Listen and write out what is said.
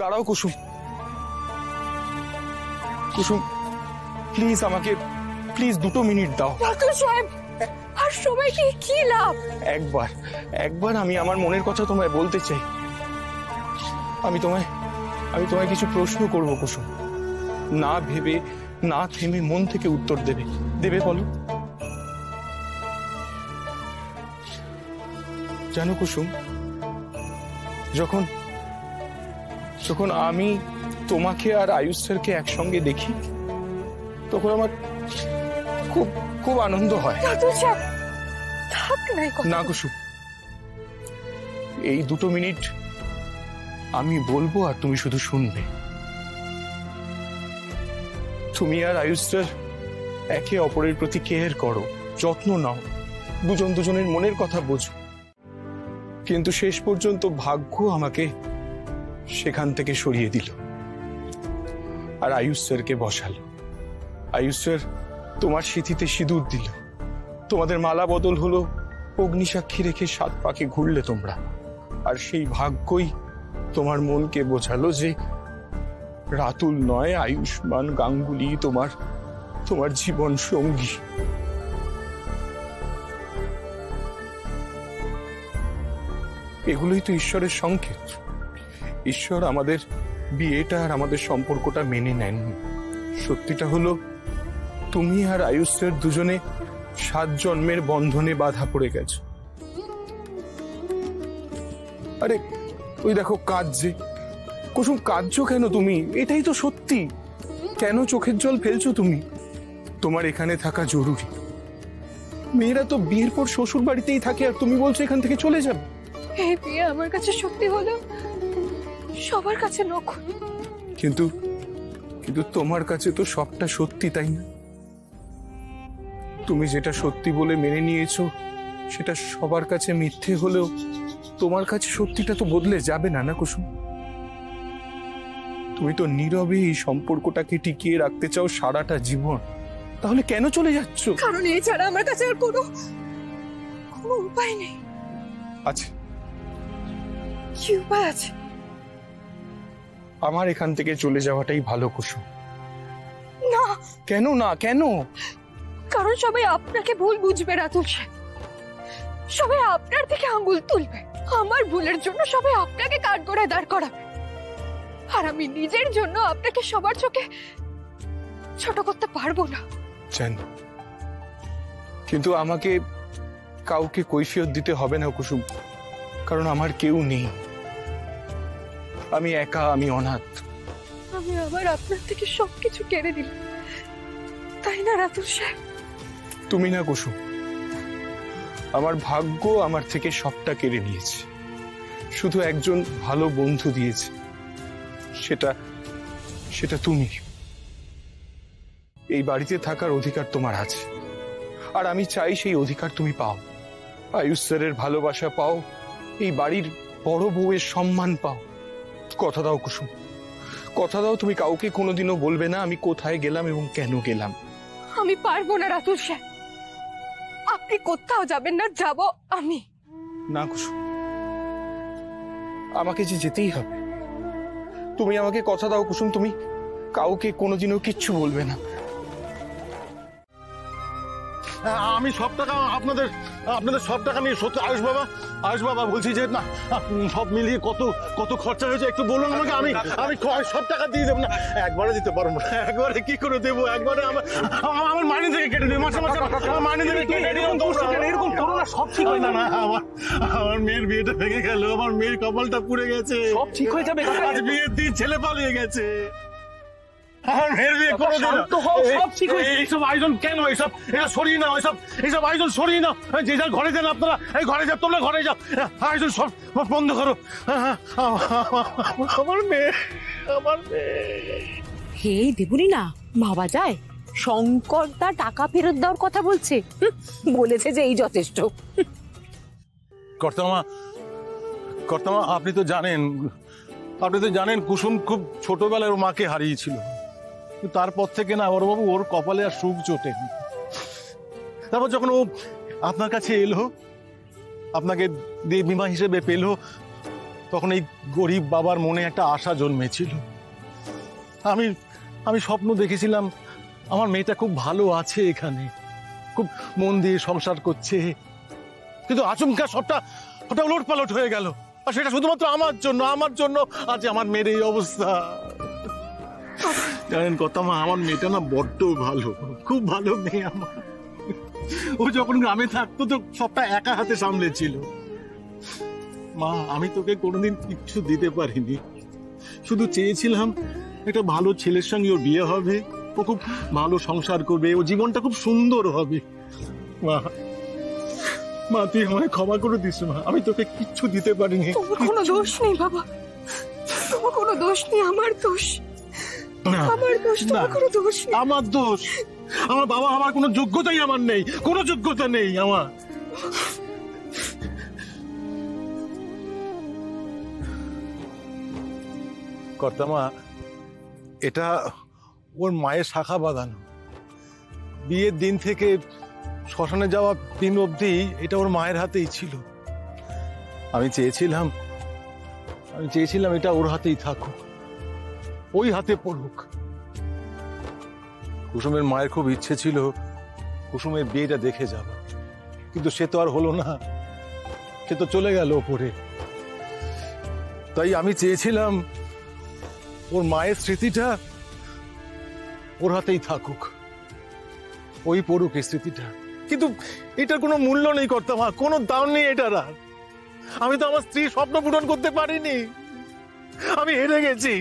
দাঁড়াও কুসুম, কুসুম প্লিজ আমাকে please 2 minute দাও। ডাক্তার সাহেব, আর সবাইকে কি লাভ? একবার আমি আমার মনের কথা তোমায় বলতে চাই। আমি তোমায় কিছু প্রশ্ন করব কুসুম, না ভেবে না থেমে মন থেকে উত্তর দেবে বলো। জানো কুসুম, যখন আমি তোমাকে আর আয়ুষ স্যারকে একসঙ্গে দেখি তখন আমার খুব খুব আনন্দ হয়। না কুসুম, এই 2 মিনিট আমি বলবো আর তুমি শুধু শুনবে। তুমি আর আয়ুষ স্যার একে অপরের প্রতি কেয়ার করো, যত্ন নাও, দুজনের মনের কথা বোঝো, কিন্তু শেষ পর্যন্ত ভাগ্য আমাকে সেখান থেকে সরিয়ে দিল আর আয়ুষ স্যারকে বসালো। আয়ুষ স্যার তোমার স্মৃতিতে সিঁদুর দিল, তোমাদের মালা বদল হলো, অগ্নিসাক্ষী রেখে 7 পাকে ঘুরলে তোমরা, আর সেই ভাগ্যই তোমার মনকে বোঝালো যে রাতুল নয়, আয়ুষ্মান গাঙ্গুলি তোমার জীবন সঙ্গী। এগুলোই তো ঈশ্বরের সংকেত। ঈশ্বর আমাদের বিয়েটা আর আমাদের সম্পর্কটা মেনে নেননি। সত্যিটা হলো তুমি আর আয়ুষ স্যার দুজনে 7 জন্মের বন্ধনে বাধা পড়ে গেছো। আরে ওই দেখো কাঁদছে কুসুম, কাঁদছো কেন তুমি? এটাই তো সত্যি। কেন চোখের জল ফেলছো তুমি? তোমার এখানে থাকা জরুরি। মেয়েরা তো বিয়ের পর শ্বশুর বাড়িতেই থাকে আর তুমি বলছো এখান থেকে চলে যাবে। এই বিয়ে আমার কাছে সত্যি হলো, সবার কাছে নকল। কিন্তু তোমার কাছে তো সবটা সত্যি, তাই না? তুমি যেটা সত্যি বলে মেনে নিয়েছো সেটা সবার কাছে মিথ্যে হলেও তোমার কাছে সত্যিটা তো বদলে যাবে না, না কুসুম? তুমি তো নীরবে এই সম্পর্কটাকে টিকিয়ে রাখতে চাও সারাটা জীবন, তাহলে কেন চলে যাচ্ছ? কারণ এছাড়া আমার কাছে আর কোনো উপায় নেই। আছে, কি উপায় আছে? আমার এখান থেকে চলে যাওয়াটাই ভালো কুসুম। না। কেন না? কেন? কারণ সবাই আপনাকে ভুল বুঝবে রাতুল সাহেব, সবাই আপনার থেকে আঙ্গুল তুলবে, আমার ভুলের জন্য সবাই আপনাকে কাঠগড়ায় দাঁড় করাবে, আর আমি নিজের জন্য আপনাকে সবার চোখে ছোট করতে পারবো না। জানি, কিন্তু আমাকে কাউকে কৈফিয়ত দিতে হবে না কুসুম, কারণ আমার কেউ নেই। আমি একা, আমি অনাথ। আমি আবার আপনার থেকে সবকিছু কেড়ে দিলাম, তাই না রাতুল সাহেব? তুমি না কুসুম, আমার ভাগ্য আমার থেকে সবটা কেড়ে নিয়েছে। শুধু একজন ভালো বন্ধু দিয়েছে, সেটা তুমি। এই বাড়িতে থাকার অধিকার তোমার আছে, আর আমি চাই সেই অধিকার তুমি পাও। আয়ুষ স্যারের ভালোবাসা পাও, এই বাড়ির বড় বউয়ের সম্মান পাও। কথা দাও কুসুম, কথা দাও তুমি কাউকে কোনোদিনও বলবে না আমি কোথায় গেলাম এবং কেন গেলাম। আমি পারবো না রাতুল সাহেব, আপনি কোথাও যাবেন না, যাব আমি। না কুসুম, আমাকে যে যেতেই হবে। তুমি আমাকে কথা দাও কুসুম, তুমি কাউকে কোনোদিনও কিচ্ছু বলবে না। আমি সব টাকা আপনাদের সব টাকা নিয়ে সত্যি আয়ুষ বাবা বলছি যে না, সব মিলিয়ে কত খরচা হয়েছে একটু বলুন আমাকে। আমি সব টাকা দিয়ে দেবো না, একবারে দিতে পারবো না। একবারে কি করে দেবো? একবারে আমার মাইনে থেকে কেটে দেবো, মাসে মাইনে থেকে কেটে এরকম করো না, সব ঠিক হয় না। আমার মেয়ের বিয়েটা ভেঙে গেল, আমার মেয়ের কপালটা পুড়ে গেছে। সব ঠিক হয়ে যাবে, আজ বিয়ের দিন ছেলে পালিয়ে গেছে। আমার মেয়ের বিয়ে করে দিল, সব ঠিক হয়েছে। এইসব আয়োজন কেন? এইসব সরিয়ে নাও, এইসব আয়োজন সরিয়ে নাও। যে যার ঘরে যান আপনারা, এই ঘরে যাও, তোমরা ঘরে যাও, আয়োজন সব বন্ধ করো। আমার মেয়ে। হে দেবুনি না ভাবা যায়? শঙ্কর দা টাকা ফেরত দেওয়ার কথা বলছে, বলেছে যে এই যথেষ্ট। কর্তামা, আপনি তো জানেন কুসুম খুব ছোটবেলায় ওর মাকে হারিয়েছিল। তারপর থেকে না বাবু ওর কপালে আর সুখ জোটে। তারপর যখন ও আপনার কাছে এলো, আপনাকে দেবীমা হিসেবে পেলো, তখন এই গরিব বাবার মনে একটা আশা জন্মেছিল। আমি আমি স্বপ্ন দেখেছিলাম আমার মেয়েটা খুব ভালো আছে এখানে, খুব মন দিয়ে সংসার করছে, কিন্তু আচমকা সবটা উলটপালট হয়ে গেল। আর সেটা শুধুমাত্র আমার জন্য আজ আমার মেয়ের এই অবস্থা। জানেন কথা মা, আমার মেয়েটা না বড্ড ভালো, খুব ভালো মেয়ে আমার। ও যখন গ্রামে থাকতো তো সবটা একা হাতে সামলেছিল। মা, আমি তোকে কোনোদিন কিচ্ছু দিতে পারিনি, শুধু চেয়েছিলাম একটা ভালো ছেলের সঙ্গে ওর বিয়ে হবে, ও খুব ভালো সংসার করবে, ও জীবনটা খুব সুন্দর হবে। মা তুই আমায় ক্ষমা করে দিস মা, আমি তোকে কিচ্ছু দিতে পারিনি। তোমার কোনো দোষ নেই বাবা, তোমার কোনো দোষ নেই, আমার দোষ। আমার দোষ, তোমার কোনো দোষ নেই। আমার দোষ? আমার বাবা আমার কোনো যোগ্যতাই আমার নেই, কোনো যোগ্যতা নেই আমার। কর্তামা, এটা ওর মায়ের শাখা বাঁধানো। বিয়ের দিন থেকে শ্মশানে যাওয়া দিন অবধি এটা ওর মায়ের হাতেই ছিল। আমি চেয়েছিলাম এটা ওর হাতেই থাকুক, ওই হাতে পড়ুক। কুসুমের মায়ের খুব ইচ্ছে ছিল কুসুমের বিয়েটা দেখে যাবে, কিন্তু সে তো আর হলো না, সে তো চলে গেল ওপরে। তাই আমি চেয়েছিলাম ওর মায়ের স্মৃতিটা ওর হাতেই থাকুক, ওই পড়ুক এই স্মৃতিটা। কিন্তু এটার কোনো মূল্য নেই কর্তামা, কোনো দাম নেই এটার। আর আমি তো আমার স্ত্রীর স্বপ্ন পূরণ করতে পারিনি। আমি হেরে গেছি।